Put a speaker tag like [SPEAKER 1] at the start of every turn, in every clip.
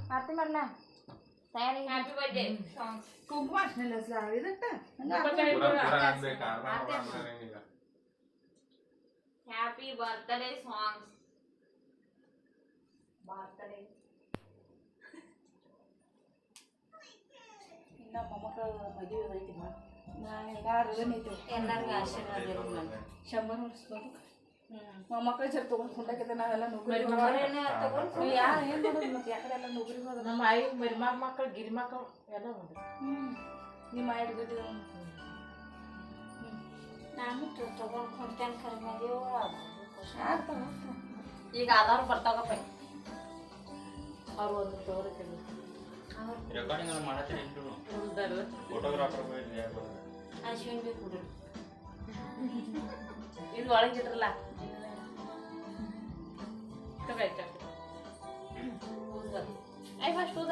[SPEAKER 1] ಆರತಿ ಮಾಡ್ಲಾ ತಯಾರಿ happy birthday songs ಕುಂಕುಮ ಅಷ್ಟನೆಲ್ಲ ಇದಕ್ಕ ಹ್ಯಾಪಿ ಬರ್ತ್ಡೇ ಸಾಂಗ್ಸ್ ಬರ್ತ್ಡೇ ಇನ್ನ ಮೊಮ್ಮಕ್ಕಳ ಮದುವೆ ಐತಿ ಎಲ್ಲರಿಗೂ ಆಶೀರ್ವಾದ ಇರಲಿ ಶಂಬರ್ ಹೊಡಿಸ್ಬೇಕು ಮೊಮ್ಮಕ್ಕಳ ಜರ ತೊಗೊಂಡು ಕುಂಡಾಕಿದ ನಾವೆಲ್ಲ ನೌಕರಿ ಯಾರು ಏನು ಮಾಡೋದು ಮತ್ತೆ ಯಾಕಡೆ ಎಲ್ಲ ನೌಕರಿ ಹೋದ ನಮ್ಮ ಆಯಿ ಮರಿಮಾಗ ಮಕ್ಕಳು ಗಿರಿ ಮಕ್ಕಳು ಎಲ್ಲ ಹೋದ ನಿಮ್ಮ ಆಯಿ ಹಿಡ್ದಿದ್ದು ನಾನು ತೊಗೊಂಡು ಕುಂತೇನೆ ಕಡಿಮೆ ಆಗ್ತಾವ ಈಗ ಆಧಾರ ಬರ್ತಾವಪ್ಪ ಅವ್ರು ಒಂದು ತೋರಿಸ್ತೀವಿ
[SPEAKER 2] ರೆಕಾರ್ಡಿಂಗ್ ಮಾಡತ್ತೀನಿ ಫೋಟೋಗ್ರಾಫರ್
[SPEAKER 1] ಅಶ್ವಿನ್ ಬೇಕು ಬಿಡು ಇದು ಒಳಗಿದ್ರಲ್ಲ ಐ ಫಸ್ಟ್ ಹೋದ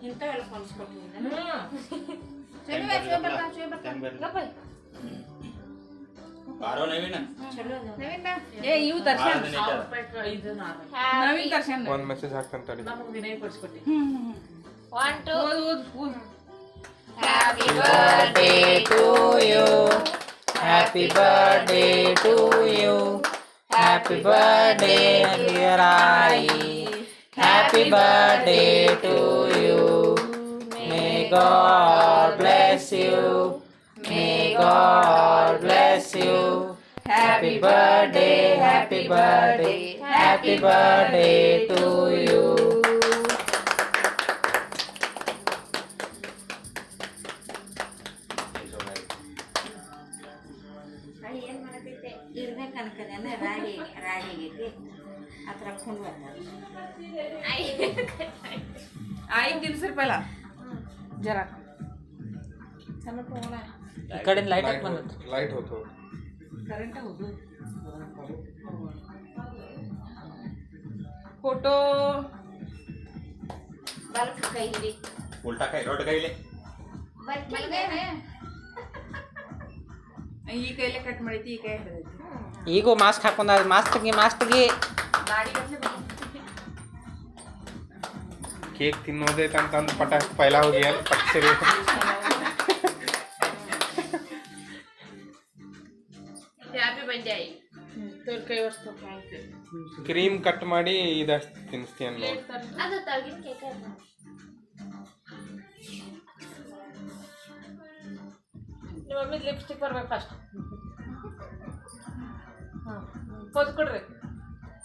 [SPEAKER 1] ಇಂಥವೆಲ್ಲ ಕನ್ಸ್ಕೊಟ್ಟಿದ್ದೀನಿ
[SPEAKER 2] ಬಾರೋ ನವೀನ
[SPEAKER 1] ಏ ಇವು ದರ್ಶನ್
[SPEAKER 3] ನವೀನ್ ದರ್ಶನ್ ಒಂದು ಮೆಸೇಜ್ ಹಾಕ್ತಾನೆ ತಡಿ
[SPEAKER 1] ನಮಗೆ Vinay ಕೊಡ್ಸ್ಕೊಟ್ಟಿ 1 2 Happy birthday to you.
[SPEAKER 4] Happy birthday to you. Happy birthday, dear Ai. Happy birthday to you. May God bless you. May God bless you. Happy birthday, happy birthday, happy birthday to you.
[SPEAKER 1] ಇರ್ಬೇಕನ್ಕದೇನ ರಾಗಿ ಆಗೈತಿ ಅದ್ರ ಹಾಕೊಂಡು ಬರ್ತಾರೆ
[SPEAKER 4] आई 300 रुपयाला जरा
[SPEAKER 1] ಸಣ್ಣ ಫೋನ
[SPEAKER 4] इकडे light ಬಂದದ
[SPEAKER 3] light होतो
[SPEAKER 4] करंट होतो फोटो
[SPEAKER 1] ಬಲ್ಕ್ ಕೈಲಿ
[SPEAKER 2] ಉಲ್ಟಾ ಕೈ ರೋಡ್ ಕೈಲಿ
[SPEAKER 4] ಈ ಕೈಲೆ ಕಟ್ ಮಾಡಿತಿ ಈ ಕೈ ಹಿಡಿದೈತಿ ಈಗೋ ಮಾಸ್ಕ್ ಹಾಕೊಂಡ ಮಾಸ್ಕ್ ತೆಗಿ
[SPEAKER 3] केक ತಿನ್ನೋದೇ ತಂತ ಪಟಾಕ್ ಪೈಲಾ ಹೋಗಿ ಪಟ್ಸರಿ
[SPEAKER 1] ಹ್ಯಾಪಿ ಬರ್ತ್ಡೇ ತೋರ್ ಕೈ ವಸ್ತು
[SPEAKER 3] ಕ್ರೀಮ್ ಕಟ್ ಮಾಡಿ ಇದಷ್ಟು ತಿನ್ಸ್ತೀಯನ್
[SPEAKER 1] ಅದು ತಳಗಿನ ಕೇಕ್ ಅದ ನಿಮ್ಮ ಮಮ್ಮಿ ಲಿಪ್ಸ್ಟಿಕ್ ಬರ್ಬೇಕು ಫಸ್ಟ್ ಪೋಸ್ ಕೊಡ್ರಿ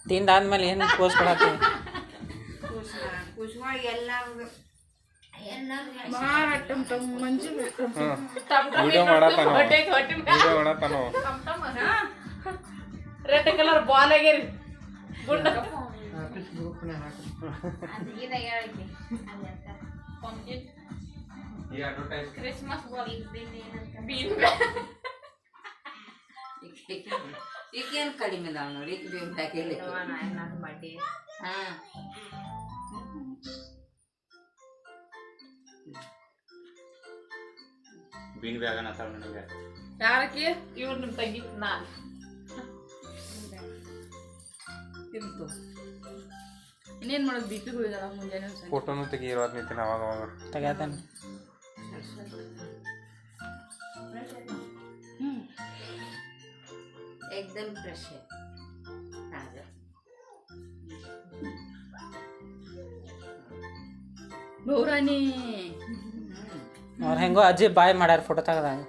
[SPEAKER 4] ತಿಂದಾದ್ಮೇಲೆ ಏನು ಪೋಸ್ ಕೊಡತ್ತಿ
[SPEAKER 1] ಕುಶ್ವಾ ಎಲ್ಲ
[SPEAKER 3] ವಿಡಿಯೋ ಮಾಡತಾನೋ
[SPEAKER 1] ರೆಡ್ ಕಲರ್ ಬಾಲ್ ಆಗ್ಯಾರಿ ಗುಂಡ ಕ್ರಿಸ್ಮಸ್ ಬಾಲ್
[SPEAKER 5] ಈಗೇನು ಕಡಿಮೆ ಇದಾವ ನೋಡಿ ಮಾಡಿ ಹಾಂ
[SPEAKER 2] ಬೀನ್ ಬ್ಯಾಗ ನತಾಳ ನನಗೆ
[SPEAKER 1] ಯಾರಕ್ಕೆ ಇವ್ರು ನಿಮ್ಮ ತಂಗಿ ನಾನು
[SPEAKER 4] ತಿಂತು ಇನ್ನೇನು ಮಾಡೋದು ಬಿ ಪಿ ಹೋಗಿದಾರ ಮುಂಜಾನೆ
[SPEAKER 3] ಫೋಟೋನು ತೆಗಿರೋದು ನಿಂತೀನಿ ಅವಾಗ ಅವಾಗ
[SPEAKER 4] ತೆಗ್ಯಾತಾನೆ
[SPEAKER 5] एकदम फ्रेश है ताजा
[SPEAKER 4] ಬಹುರಾಣಿ ಅವ್ರ ಹೆಂಗೋ ಅಜ್ಜಿ ಬಾಯ್ ಮಾಡ್ಯಾರ ಫೋಟೋ ತೆಗದಾಗ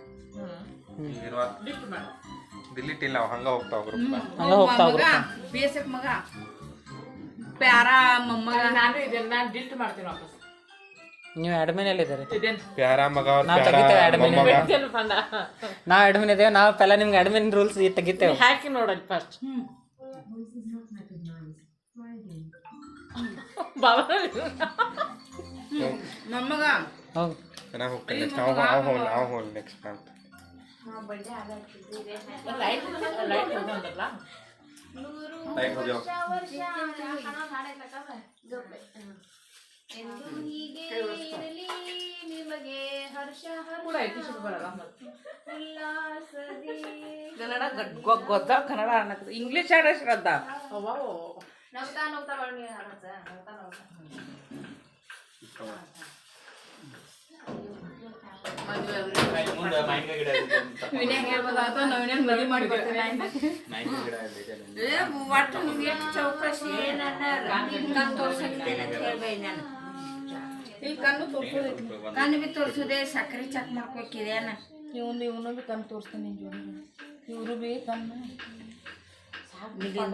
[SPEAKER 3] ಡಿಲೀಟ್ ಇಲ್ಲ ಹಂಗ ಹೋಗ್ತಾವ ಗ್ರೂಪ್
[SPEAKER 4] ಹಂಗ ಹೋಗ್ತಾವ
[SPEAKER 5] ಬೇಸಕ್ ಮಗ ಪ್ಯಾರಾ ಮೊಮ್ಮಗ
[SPEAKER 1] ನಾನು ಇದನ್ನ ನಾನು ಡಿಲೀಟ್ ಮಾಡ್ತೀನಿ ವಾಪಸ್
[SPEAKER 4] ನೀವು ಅಡ್ಮಿನ್ ಎಲ್ಲಿದ್ದಾರೆ
[SPEAKER 3] ಪ್ಯಾರಾ ಮಗ ಅವ್ರ
[SPEAKER 4] ನಾವು
[SPEAKER 3] ಪ್ಯಾರಾ
[SPEAKER 4] ತೆಗಿತೇವೆ ಅಡ್ಮಿನ್
[SPEAKER 3] ಮೊಮ್ಮಗ
[SPEAKER 4] ನಾವು ಅಡ್ಮಿನ್ ಇದ್ದೇವೆ ನಾವು ಪೆಲ್ಲ ನಿಮ್ಗೆ ಅಡ್ಮಿನ್ ರೂಲ್ಸ್ ತೆಗಿತೇವೆ
[SPEAKER 1] ಹಾಕಿ ನೋಡಲ್ಲಿ ಫಸ್ಟ್
[SPEAKER 5] ಮೊಮ್ಮಗ
[SPEAKER 4] ಹೋಗಿ
[SPEAKER 3] ನಾ ಹೋಗ್ತೇನೆ ನೆಕ್ಸ್ಟ್ ನಾವು ಹೋಗಿ ನೆಕ್ಸ್ಟ್ ಮಂತ್
[SPEAKER 1] ಲೈಟ್ ಲೈಟ್ ಹೋಗಂದ್ರಲ್ಲ
[SPEAKER 3] ಲೈಟ್ ಹೋಗ್ಯಾವ
[SPEAKER 1] ಎಂದು ಹೀಗೆ ಇರಲಿ ನಿಮಗೆ ಹರ್ಷ ಕೂಡ ಎಪಿಸೋಡ್ ಬರಲ್ಲ ಉಲ್ಲಾಸದಿ
[SPEAKER 5] ಕನ್ನಡ ಗೊತ್ತ ಕನ್ನಡ ಅನ್ನಕ್ಕೆ ಇಂಗ್ಲೀಷ್ ಆಡ ಶ್ರದ್ಧಾ
[SPEAKER 1] ನವ್ತಾ ನವ್ತಾ ಬಳ್ಳಿ ನವ್ತಾ ನವ್ತಾ
[SPEAKER 2] ಮುಂದೆ ಮಾವಿನಕಾಯಿ ಗಿಡ ಇದೆ ಅಂತ.
[SPEAKER 5] ವಿನಯ್ ಹೇಳ್ಬೋದಾಯ್ತು ನವೀನೇನ್ ಮದುವೆ ಮಾಡಿ ಬರ್ತೀನಿ
[SPEAKER 2] ಮಾವಿನಕಾಯಿ ಗಿಡ ಇದೆ ಅಲ್ಲಿ.
[SPEAKER 5] ಒಟ್ಟು ಮುಗಿಯಕ್ಕೆ ಚೌಕಸಿ ಕಣ್ಣು ತೋರ್ಸಂಗಿಲ್ಲ ಅಂತ ಹೇಳ್ಬೇಡಿ ನಾನು
[SPEAKER 1] ಈ ಕಣ್ಣು ತೋರ್ಸೋದೈತಿ
[SPEAKER 5] ಕಣ್ಣು ಬಿ ತೋರ್ಸೋದೆ ಸಕ್ಕರೆ ಚೆಕ್ ಮಾಡ್ಕೋಕಿದೇನ
[SPEAKER 1] ಇವನು ಬಿ ಕಣ್ಣು ತೋರಿಸ್ತಾನೆ ಜೋಡಿ ಇವರು ಬಿ ಕಣ್ಣು
[SPEAKER 5] ಮಿಡಿಯನ್